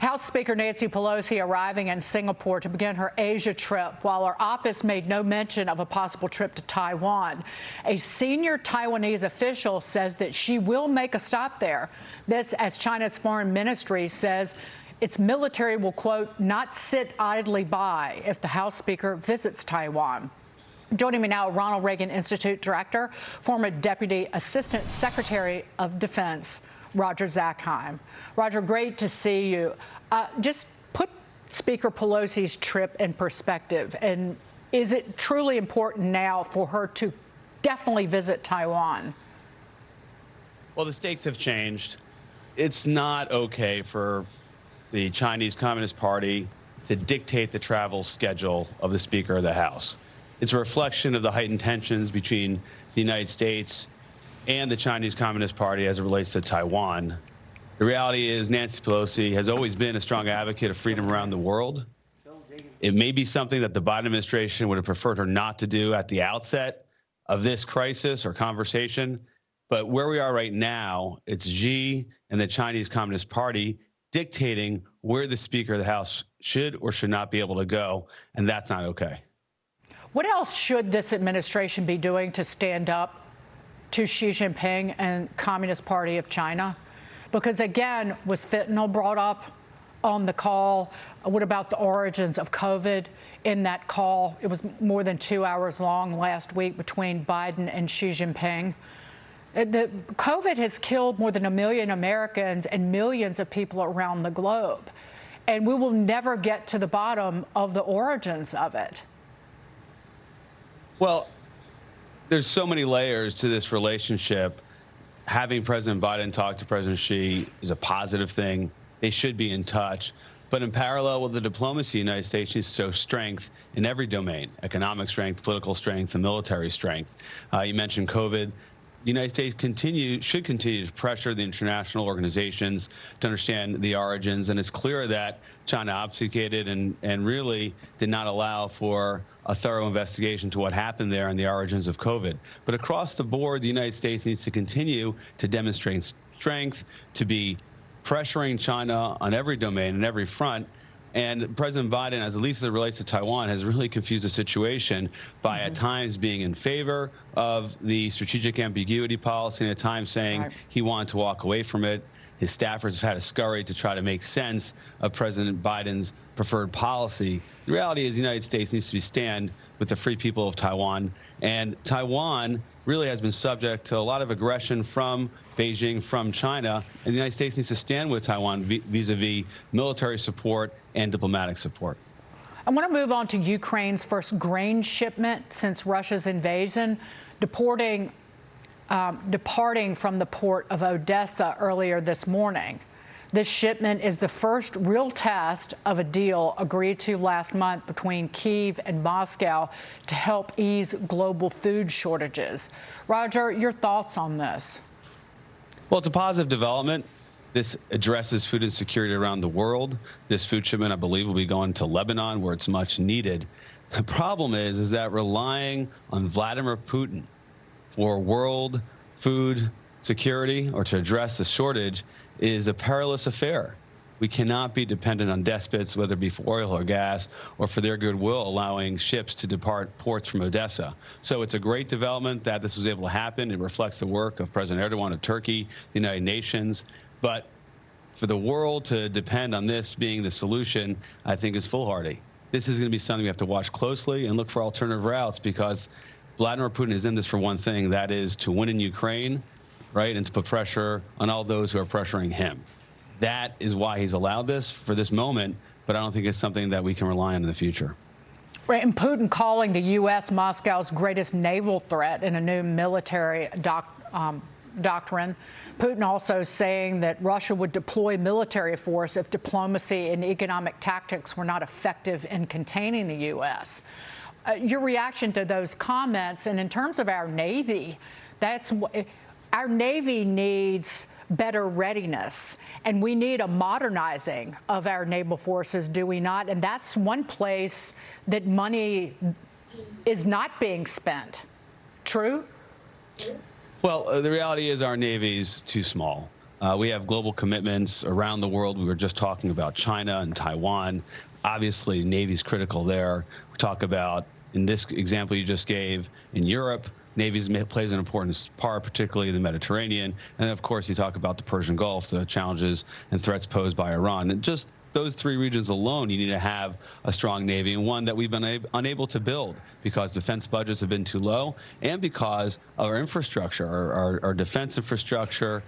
House Speaker Nancy Pelosi arriving in Singapore to begin her Asia trip, while her office made no mention of a possible trip to Taiwan. A senior Taiwanese official says that she will make a stop there. This as China's foreign ministry says its military will, quote, not sit idly by if the House Speaker visits Taiwan. Joining me now, Ronald Regan Institute Director, former Deputy Assistant Secretary of Defense, Roger Zakheim. Roger, great to see you. Just put Speaker Pelosi's trip in perspective. And is it truly important now for her to definitely visit Taiwan? Well, the stakes have changed. It's not okay for the Chinese Communist Party to dictate the travel schedule of the Speaker of the House. It's a reflection of the heightened tensions between the United States and the Chinese Communist Party as it relates to Taiwan. The reality is Nancy Pelosi has always been a strong advocate of freedom around the world. It may be something that the Biden administration would have preferred her not to do at the outset of this crisis or conversation. But where we are right now, it's Xi and the Chinese Communist Party dictating where the Speaker of the House should or should not be able to go, and that's not okay. What else should this administration be doing to stand up to Xi Jinping and Communist Party of China? Because again, was fentanyl brought up on the call? What about the origins of COVID in that call? It was more than 2 hours long last week between Biden and Xi Jinping. The COVID has killed more than 1 million Americans and millions of people around the globe. And we will never get to the bottom of the origins of it. Well, there's so many layers to this relationship. Having President Biden talk to President Xi is a positive thing. They should be in touch. But in parallel with the diplomacy, the United States needs to show strength in every domain: economic strength, political strength, and military strength. You mentioned COVID. The United States should continue to pressure the international organizations to understand the origins. And it's clear that China obfuscated and really did not allow for a thorough investigation to what happened there and the origins of COVID. But across the board, the United States needs to continue to demonstrate strength, to be pressuring China on every domain and every front. And President Biden, as at least as it relates to Taiwan, has really confused the situation by at times being in favor of the strategic ambiguity policy and at times saying he wanted to walk away from it. His staffers have had to scurry to try to make sense of President Biden's preferred policy. The reality is the United States needs to stand with the free people of Taiwan. And Taiwan really has been subject to a lot of aggression from Beijing, from China. And the United States needs to stand with Taiwan vis-a-vis military support and diplomatic support. I want to move on to Ukraine's first grain shipment since Russia's invasion, departing from the port of Odessa earlier this morning. This shipment is the first real test of a deal agreed to last month between Kyiv and Moscow to help ease global food shortages. Roger, your thoughts on this? Well, it's a positive development. This addresses food insecurity around the world. This food shipment, I believe, will be going to Lebanon, where it's much needed. The problem is that relying on Vladimir Putin for world food security or to address the shortage is a perilous affair. We cannot be dependent on despots, whether it be for oil or gas, or for their goodwill allowing ships to depart ports from Odessa. So it's a great development that this was able to happen. It reflects the work of President Erdogan of Turkey, the United Nations. But for the world to depend on this being the solution, I think is foolhardy. This is going to be something we have to watch closely and look for alternative routes, because Vladimir Putin is in this for one thing, that is to win in Ukraine, right, and to put pressure on all those who are pressuring him. That is why he's allowed this for this moment, but I don't think it's something that we can rely on in the future. Right, and Putin calling the U.S. Moscow's greatest naval threat in a new military doctrine. Putin also saying that Russia would deploy military force if diplomacy and economic tactics were not effective in containing the U.S. Your reaction to those comments, and in terms of our Navy, our Navy needs better readiness, and we need a modernizing of our naval forces, do we not? And that's one place that money is not being spent. True? Well, the reality is our Navy's too small. We have global commitments around the world. We were just talking about China and Taiwan. Obviously, Navy's critical there. We talk about, in this example you just gave, in Europe, Navy plays an important part, particularly in the Mediterranean. And of course, you talk about the Persian Gulf, the challenges and threats posed by Iran. And just those three regions alone, you need to have a strong Navy, and one that we've been unable to build because defense budgets have been too low and because our infrastructure, our defense infrastructure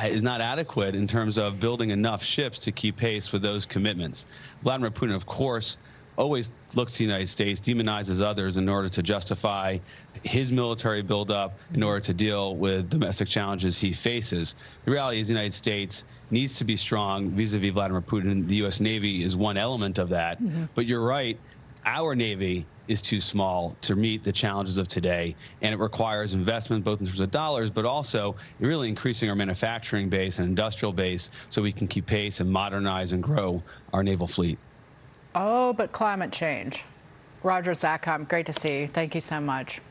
is not adequate in terms of building enough ships to keep pace with those commitments. Vladimir Putin, of course, always looks to the United States, demonizes others in order to justify his military buildup, in order to deal with domestic challenges he faces. The reality is the United States needs to be strong vis-a-vis Vladimir Putin. The U.S. Navy is one element of that. But you're right, our Navy is too small to meet the challenges of today, and it requires investment both in terms of dollars, but also really increasing our manufacturing base and industrial base so we can keep pace and modernize and grow our naval fleet. Oh, but climate change. Roger Zakheim, great to see you. Thank you so much.